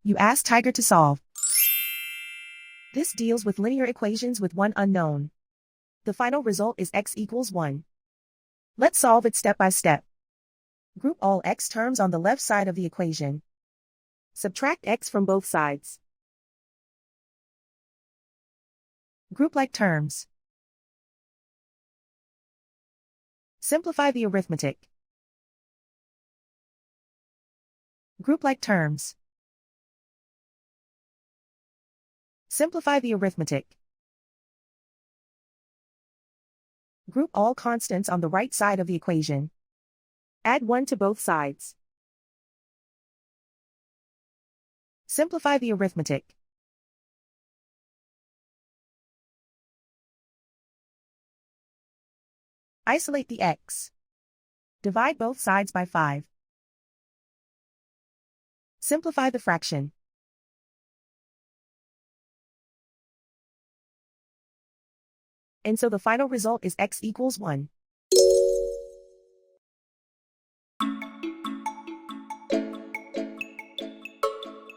You ask Tiger to solve. This deals with linear equations with one unknown. The final result is x equals 1. Let's solve it step by step. Group all x terms on the left side of the equation. Subtract x from both sides. Group like terms. Simplify the arithmetic. Group like terms. Simplify the arithmetic. Group all constants on the right side of the equation. Add 1 to both sides. Simplify the arithmetic. Isolate the x. Divide both sides by 5. Simplify the fraction. And so the final result is x equals 1.